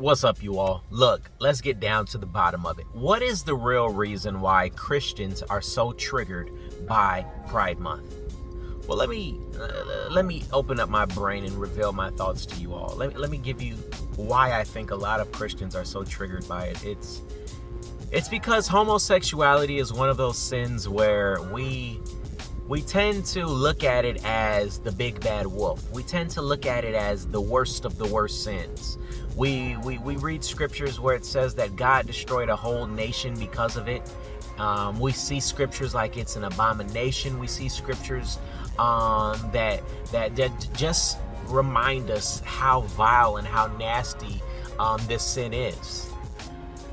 What's up, you all? Look, let's get down to the bottom of it. What is the real reason why Christians are so triggered by Pride Month? Well, let me open up my brain and reveal my thoughts to you all. Let me give you why I think a lot of Christians are so triggered by it. It's because homosexuality is one of those sins where we tend to look at it as the big bad wolf. We tend to look at it as the worst of the worst sins. We read scriptures where it says that God destroyed a whole nation because of it. We see scriptures like it's an abomination. We see scriptures that just remind us how vile and how nasty this sin is.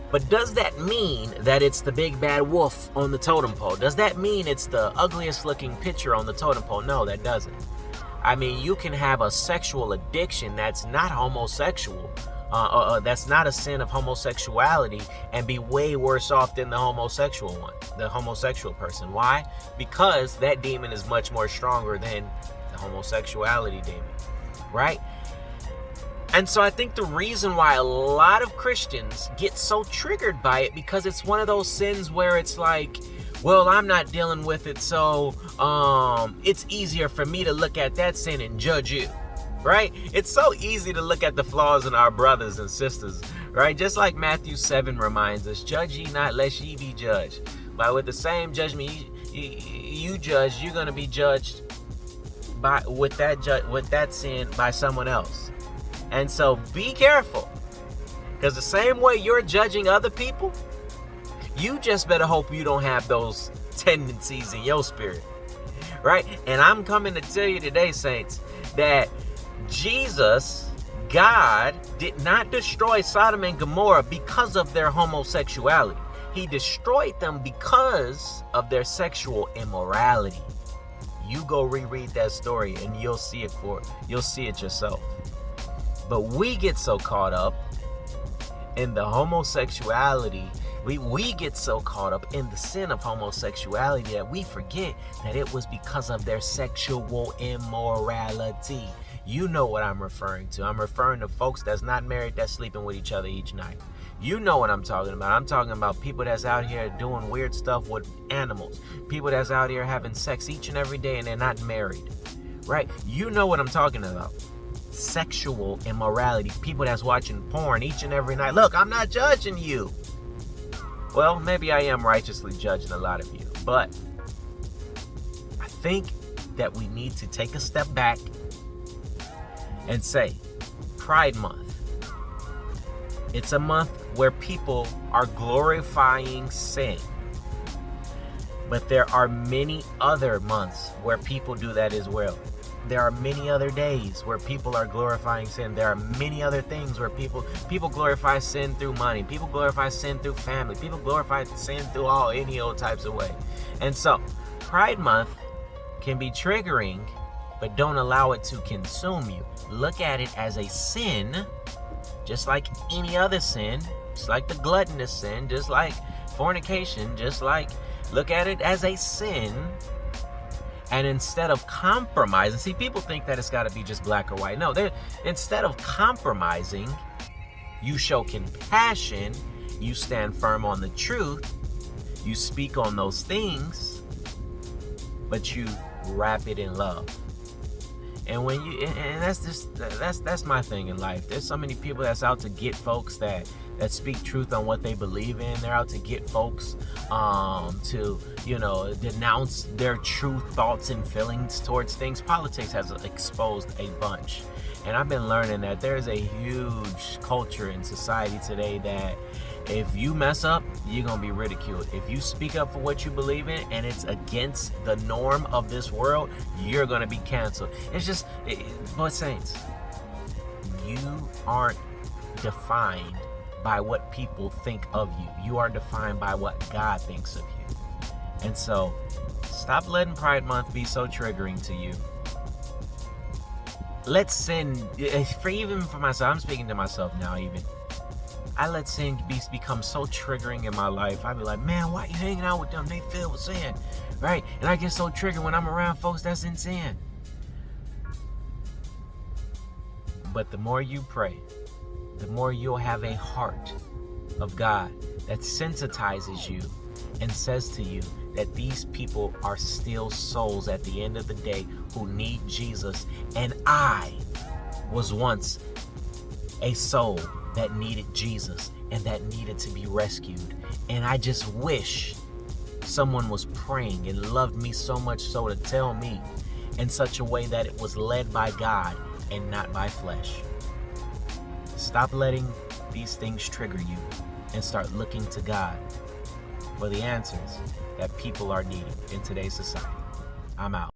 But does that mean that it's the big bad wolf on the totem pole? Does that mean it's the ugliest looking picture on the totem pole? No, that doesn't. I mean, you can have a sexual addiction that's not homosexual, that's not a sin of homosexuality, and be way worse off than the homosexual one, the homosexual person. Why? Because that demon is much more stronger than the homosexuality demon, right? And so I think the reason why a lot of Christians get so triggered by it, because it's one of those sins where it's like, well, I'm not dealing with it, so it's easier for me to look at that sin and judge you, right? It's so easy to look at the flaws in our brothers and sisters, right? Just like Matthew 7 reminds us, judge ye not lest ye be judged. But with the same judgment you judge, you're going to be judged with that sin by someone else. And so be careful, because the same way you're judging other people, you just better hope you don't have those tendencies in your spirit, right? And I'm coming to tell you today, saints, that Jesus, God, did not destroy Sodom and Gomorrah because of their homosexuality. He destroyed them because of their sexual immorality. You go reread that story and you'll see it yourself. But we get so caught up in the homosexuality, we get so caught up in the sin of homosexuality that we forget that it was because of their sexual immorality. You know what I'm referring to. I'm referring to folks that's not married, that's sleeping with each other each night. You know what I'm talking about. I'm talking about people that's out here doing weird stuff with animals. People that's out here having sex each and every day and they're not married, right? You know what I'm talking about. Sexual immorality. People that's watching porn each and every night. Look, I'm not judging you. Well, maybe I am righteously judging a lot of you, but I think that we need to take a step back and say, Pride Month. It's a month where people are glorifying sin. But there are many other months where people do that as well. There are many other days where people are glorifying sin. There are many other things where people glorify sin through money. People glorify sin through family. People glorify sin through any old types of way. And so, Pride Month can be triggering, but don't allow it to consume you. Look at it as a sin, just like any other sin, just like the gluttonous sin, just like fornication, look at it as a sin. And instead of compromising, see, people think that it's got to be just black or white. No, instead of compromising, you show compassion, you stand firm on the truth, you speak on those things, but you wrap it in love. And when that's my thing in life. There's so many people that's out to get folks that speak truth on what they believe in. They're out to get folks to denounce their true thoughts and feelings towards things. Politics has exposed a bunch. And I've been learning that there's a huge culture in society today that if you mess up, you're going to be ridiculed. If you speak up for what you believe in and it's against the norm of this world, you're going to be canceled. But saints, you aren't defined by what people think of you. You are defined by what God thinks of you. And so, stop letting Pride Month be so triggering to you. Let sin, even for myself, I'm speaking to myself now even. I let sin become so triggering in my life. I be like, man, why you hanging out with them? They filled with sin, right? And I get so triggered when I'm around folks that's in sin. But the more you pray, the more you'll have a heart of God that sensitizes you and says to you that these people are still souls at the end of the day who need Jesus. And I was once a soul that needed Jesus and that needed to be rescued. And I just wish someone was praying and loved me so much so to tell me in such a way that it was led by God and not by flesh. Stop letting these things trigger you and start looking to God for the answers that people are needing in today's society. I'm out.